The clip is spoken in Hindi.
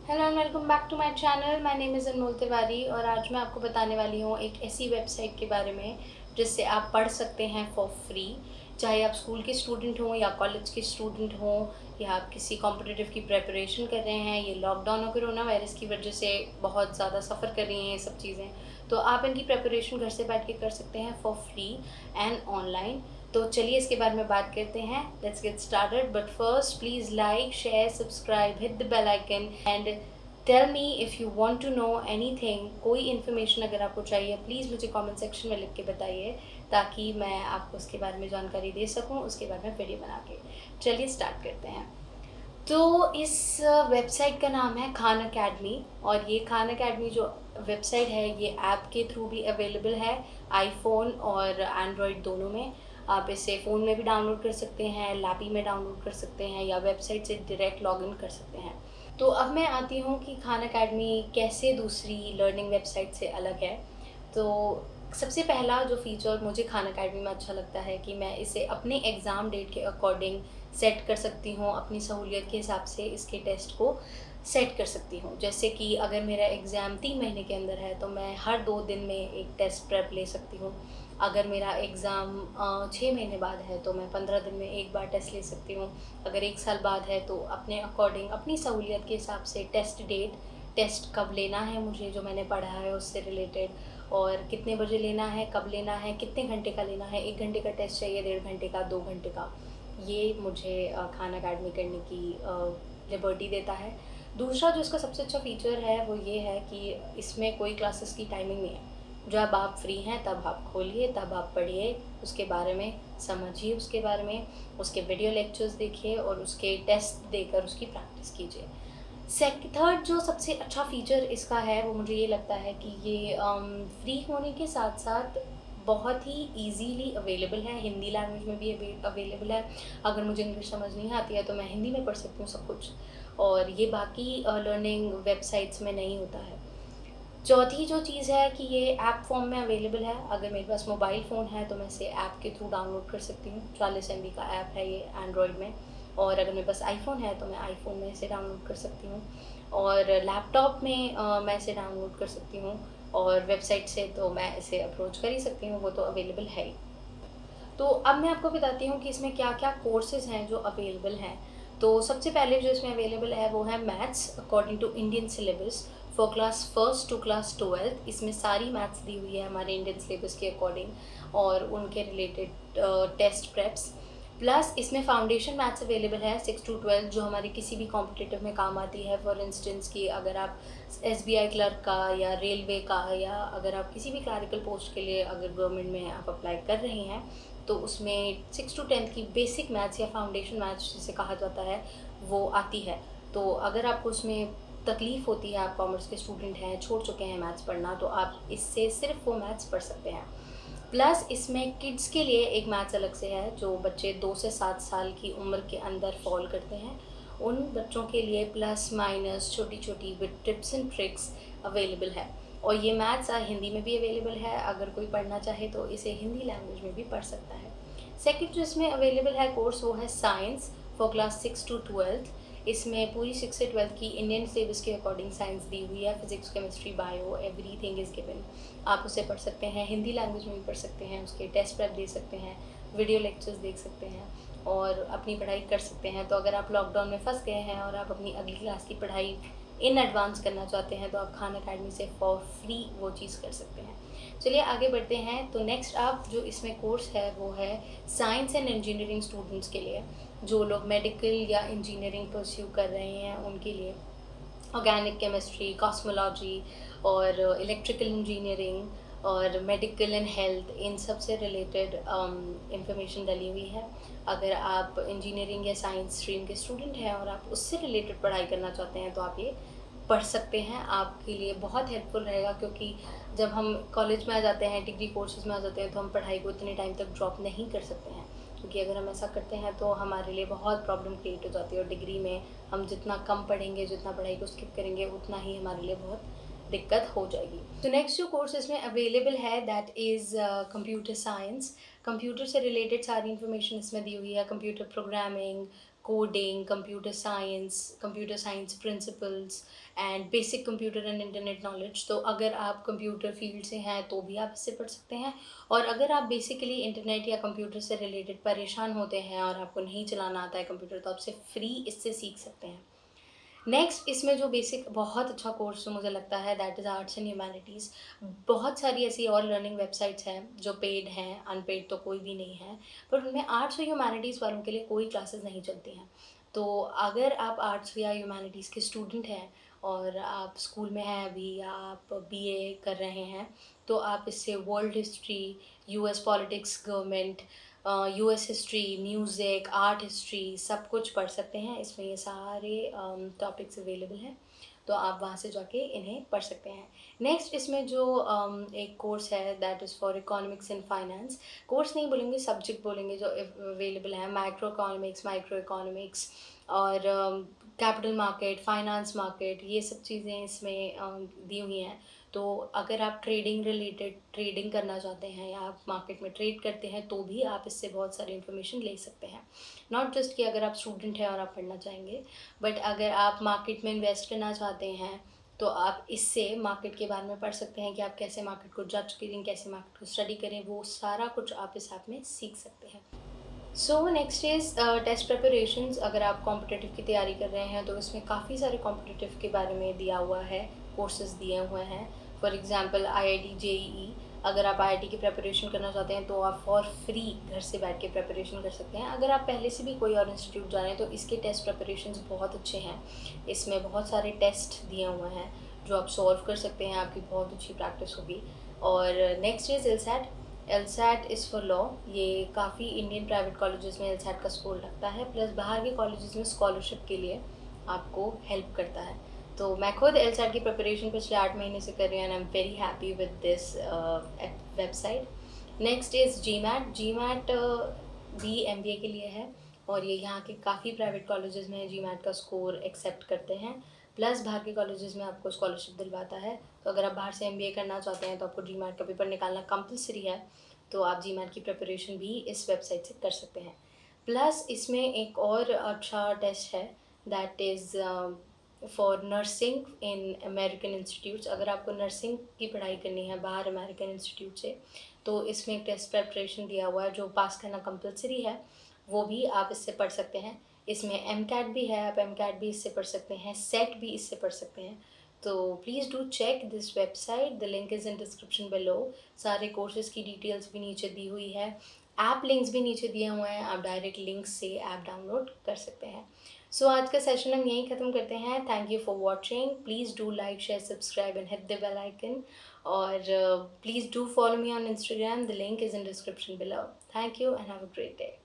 Hello and welcome back to my channel. My name is Anmol Tiwari और आज मैं आपको बताने वाली हूँ एक ऐसी वेबसाइट के बारे में जिससे आप पढ़ सकते हैं फॉर फ्री। चाहे आप स्कूल के स्टूडेंट हों या कॉलेज के स्टूडेंट हों या आप किसी कॉम्पिटिटिव की प्रिपरेशन कर रहे हैं, ये लॉकडाउन और कोरोना वायरस की वजह से बहुत ज़्यादा सफ़र कर रही हैं ये सब चीज़ें, तो आप इनकी प्रिपरेशन घर से बैठ के कर सकते हैं फॉर फ्री एंड ऑनलाइन। तो चलिए इसके बारे में बात करते हैं। Let's get started, but first please like, share, subscribe, hit the bell icon and tell me if you want to know anything. कोई इन्फॉर्मेशन अगर आपको चाहिए प्लीज़ मुझे कमेंट सेक्शन में लिख के बताइए ताकि मैं आपको उसके बारे में जानकारी दे सकूं, उसके बारे में वीडियो बना के। चलिए स्टार्ट करते हैं। तो इस वेबसाइट का नाम है खान अकेडमी और ये खान अकेडमी जो वेबसाइट है ये ऐप के थ्रू भी अवेलेबल है, आईफोन और एंड्रॉयड दोनों में। आप इसे फ़ोन में भी डाउनलोड कर सकते हैं, लैपी में डाउनलोड कर सकते हैं या वेबसाइट से डायरेक्ट लॉगिन कर सकते हैं। तो अब मैं आती हूँ कि खान अकेडमी कैसे दूसरी लर्निंग वेबसाइट से अलग है। तो सबसे पहला जो फ़ीचर मुझे खान अकेडमी में अच्छा लगता है कि मैं इसे अपने एग्ज़ाम डेट के अकॉर्डिंग सेट कर सकती हूँ, अपनी सहूलियत के हिसाब से इसके टेस्ट को सेट कर सकती हूँ। जैसे कि अगर मेरा एग्ज़ाम 3 महीने के अंदर है तो मैं हर 2 दिन में एक टेस्ट प्रेप ले सकती हूँ। अगर मेरा एग्ज़ाम 6 महीने बाद है तो मैं 15 दिन में एक बार टेस्ट ले सकती हूँ। अगर 1 साल बाद है तो अपने अकॉर्डिंग, अपनी सहूलियत के हिसाब से टेस्ट डेट, टेस्ट कब लेना है मुझे, जो मैंने पढ़ा है उससे रिलेटेड, और कितने बजे लेना है, कब लेना है, कितने घंटे का लेना है, 1 घंटे का टेस्ट चाहिए, 1.5 घंटे का, 2 घंटे का, ये मुझे खान अकेडमी करने की लिबर्टी देता है। दूसरा जो इसका सबसे अच्छा फ़ीचर है वो ये है कि इसमें कोई क्लासेस की टाइमिंग नहीं है। जब आप फ्री हैं तब आप खोलिए, तब आप पढ़िए, उसके बारे में समझिए, उसके बारे में उसके वीडियो लेक्चर्स देखिए और उसके टेस्ट देकर उसकी प्रैक्टिस कीजिए। थर्ड जो सबसे अच्छा फ़ीचर इसका है वो मुझे ये लगता है कि ये फ्री होने के साथ साथ बहुत ही ईज़िली अवेलेबल है, हिंदी लैंग्वेज में भी अवेलेबल है। अगर मुझे इंग्लिश समझ नहीं आती है तो मैं हिंदी में पढ़ सकती हूँ सब कुछ, और ये बाकी लर्निंग वेबसाइट्स में नहीं होता है। चौथी जो चीज़ है कि ये ऐप फ़ॉर्म में अवेलेबल है। अगर मेरे पास मोबाइल फ़ोन है तो मैं इसे ऐप के थ्रू डाउनलोड कर सकती हूँ। 40 एमबी का ऐप है ये एंड्रॉयड में, और अगर मेरे पास आईफ़ोन है तो मैं आईफ़ोन में इसे डाउनलोड कर सकती हूँ, और लैपटॉप में मैं इसे डाउनलोड कर सकती हूँ, और वेबसाइट से तो मैं इसे अप्रोच कर ही सकती हूँ, वो तो अवेलेबल है ही। तो अब मैं आपको बताती हूँ कि इसमें क्या-क्या कोर्सेज़ हैं जो अवेलेबल हैं। तो सबसे पहले जो इसमें अवेलेबल है वो है maths according to Indian syllabus for class first to class 12। इसमें सारी मैथ्स दी हुई है हमारे इंडियन सिलेबस के अकॉर्डिंग और उनके रिलेटेड टेस्ट प्रेप्स। प्लस इसमें फाउंडेशन मैथ्स अवेलेबल है 6 टू 12, जो हमारी किसी भी कॉम्पिटिटिव में काम आती है। फॉर इंस्टेंस कि अगर आप एसबीआई क्लर्क का या रेलवे का, या अगर आप किसी भी क्लरिकल पोस्ट के लिए अगर गवर्नमेंट में आप अप्लाई कर रहे हैं तो उसमें 6 टू 10 की बेसिक मैथ्स या फाउंडेशन मैथ्स जिसे कहा जाता है वो आती है। तो अगर आपको उसमें तकलीफ़ होती है, आप कॉमर्स के स्टूडेंट हैं, छोड़ चुके हैं मैथ्स पढ़ना, तो आप इससे सिर्फ वो मैथ्स पढ़ सकते हैं। प्लस इसमें किड्स के लिए एक मैथ्स अलग से है, जो बच्चे 2 से 7 साल की उम्र के अंदर फ़ॉल करते हैं, उन बच्चों के लिए प्लस माइनस छोटी-छोटी with tips and tricks available है। और ये मैथ्स हिंदी में भी अवेलेबल है, अगर कोई पढ़ना चाहे तो इसे हिंदी लैंग्वेज में भी पढ़ सकता है। सेकंड जो इसमें अवेलेबल है कोर्स वो है साइंस फॉर क्लास 6 टू 12। इसमें पूरी 6 से 12 की इंडियन सिलेबस के अकॉर्डिंग साइंस दी हुई है, physics, chemistry, bio, everything is given. आप उसे पढ़ सकते हैं, हिंदी लैंग्वेज में भी पढ़ सकते हैं, उसके टेस्ट प्रेप दे सकते हैं, वीडियो लेक्चर्स देख सकते हैं और अपनी पढ़ाई कर सकते हैं। तो अगर आप लॉकडाउन में फंस गए हैं और आप अपनी अगली क्लास की पढ़ाई इन एडवांस करना चाहते हैं तो आप खान अकेडमी से फॉर फ्री वो चीज़ कर सकते हैं। चलिए आगे बढ़ते हैं। तो नेक्स्ट आप जो इसमें कोर्स है वो है साइंस एंड इंजीनियरिंग स्टूडेंट्स के लिए, जो लोग मेडिकल या इंजीनियरिंग परस्यू कर रहे हैं उनके लिए। ऑर्गेनिक केमिस्ट्री, कॉस्मोलॉजी और इलेक्ट्रिकल इंजीनियरिंग और मेडिकल एंड हेल्थ, इन सब से रिलेटेड इंफॉर्मेशन डली हुई है। अगर आप इंजीनियरिंग या साइंस स्ट्रीम के स्टूडेंट हैं और आप उससे रिलेटेड पढ़ाई करना चाहते हैं तो आप ये पढ़ सकते हैं। आपके लिए बहुत हेल्पफुल रहेगा, क्योंकि जब हम कॉलेज में आ जाते हैं, डिग्री कोर्सेज में आ जाते हैं, तो हम पढ़ाई को इतने टाइम तक ड्रॉप नहीं कर सकते हैं, क्योंकि अगर हम ऐसा करते हैं तो हमारे लिए बहुत प्रॉब्लम क्रिएट हो जाती है। और डिग्री में हम जितना कम पढ़ेंगे, जितना पढ़ाई को स्किप करेंगे, उतना ही हमारे लिए बहुत दिक्कत हो जाएगी। तो नेक्स्ट जो कोर्स इसमें अवेलेबल है that is computer science. Computer से रिलेटेड सारी इन्फॉर्मेशन इसमें दी हुई है, computer programming, coding, computer science principles and basic computer and internet knowledge. तो अगर आप कंप्यूटर फील्ड से हैं तो भी आप इससे पढ़ सकते हैं, और अगर आप बेसिकली इंटरनेट या कंप्यूटर से रिलेटेड परेशान होते हैं और आपको नहीं चलाना आता है कंप्यूटर, तो आप इससे फ्री इससे सीख सकते हैं। नेक्स्ट इसमें जो बेसिक बहुत अच्छा कोर्स जो मुझे लगता है that is arts and humanities. बहुत सारी ऐसी और लर्निंग वेबसाइट्स हैं जो पेड हैं, अनपेड तो कोई भी नहीं है, पर उनमें आर्ट्स और ह्यूमैनिटीज़ वालों के लिए कोई क्लासेस नहीं चलती हैं। तो अगर आप आर्ट्स या ह्यूमैनिटीज़ के स्टूडेंट हैं और आप स्कूल में हैं अभी, या आप बीए कर रहे हैं, तो आप इससे world history, US politics, government, US history, music, art history सब कुछ पढ़ सकते हैं। इसमें ये सारे टॉपिक्स अवेलेबल हैं, तो आप वहाँ से जाके इन्हें पढ़ सकते हैं। नेक्स्ट इसमें जो एक कोर्स है that is for economics and finance. Course नहीं बोलेंगे, सब्जेक्ट बोलेंगे जो अवेलेबल हैं, माइक्रो इकोनॉमिक्स और कैपिटल मार्केट, फाइनेंस मार्केट, ये सब चीज़ें इसमें दी हुई हैं। तो अगर आप ट्रेडिंग करना चाहते हैं या आप मार्केट में ट्रेड करते हैं, तो भी आप इससे बहुत सारी इन्फॉर्मेशन ले सकते हैं। नॉट जस्ट कि अगर आप स्टूडेंट हैं और आप पढ़ना चाहेंगे, बट अगर आप मार्केट में इन्वेस्ट करना चाहते हैं तो आप इससे मार्केट के बारे में पढ़ सकते हैं कि आप कैसे मार्केट को जज करें, कैसे मार्केट को स्टडी करें, वो सारा कुछ आप इस ऐप में सीख सकते हैं। So next is test preparations. अगर आप कॉम्पिटिटिव की तैयारी कर रहे हैं तो इसमें काफ़ी सारे कॉम्पिटिटिव के बारे में दिया हुआ है, कोर्सेज दिए हुए हैं। फॉर एग्जांपल आईआईटी जेईई, अगर आप आईआईटी की प्रिपरेशन करना चाहते हैं तो आप फॉर फ्री घर से बैठ के प्रिपरेशन कर सकते हैं। अगर आप पहले से भी कोई और इंस्टीट्यूट जा रहे हैं तो इसके टेस्ट प्रिपरेशंस बहुत अच्छे हैं। इसमें बहुत सारे टेस्ट दिए हुए हैं जो आप सॉल्व कर सकते हैं, आपकी बहुत अच्छी प्रैक्टिस होगी। और next is एलसैट। एलसैट is for law. ये काफ़ी इंडियन प्राइवेट कॉलेजेस में एलसैट का स्कोर लगता है, प्लस बाहर के कॉलेजेस में स्कॉलरशिप के लिए आपको हेल्प करता है। तो मैं खुद एलसैट की प्रिपरेशन पिछले 8 महीने से कर रही हूँ and I am very happy with this website. Next is GMAT भी एमबीए के लिए है, और ये यहाँ के काफ़ी प्राइवेट कॉलेजेस में जी मैट का स्कोर एक्सेप्ट करते हैं, प्लस बाहर के कॉलेजेस में आपको स्कॉलरशिप दिलवाता है। तो अगर आप बाहर से एमबीए करना चाहते हैं तो आपको जी मैट का पेपर निकालना कंपलसरी है, तो आप जी मैट की प्रिपरेशन भी इस वेबसाइट से कर सकते हैं। प्लस इसमें एक और अच्छा टेस्ट है that is for nursing in American institutes. अगर आपको नर्सिंग की पढ़ाई करनी है बाहर अमेरिकन इंस्टीट्यूट से, तो इसमें एक टेस्ट प्रिपरेशन दिया हुआ है जो पास करना कंपलसरी है, वो भी आप इससे पढ़ सकते हैं। इसमें एमकैट भी है, आप एमकैट भी इससे पढ़ सकते हैं, सेट भी इससे पढ़ सकते हैं। तो please do check this website, the link is in description below. सारे कोर्सेज की डिटेल्स भी नीचे दी हुई है, ऐप लिंक्स भी नीचे दिए हुए हैं, आप डायरेक्ट लिंक से ऐप डाउनलोड कर सकते हैं। सो आज का सेशन हम यहीं ख़त्म करते हैं। Thank you for watching. Please do like, share, subscribe and hit the bell icon, और please do follow me on Instagram, the link is in description below. Thank you and have a great day.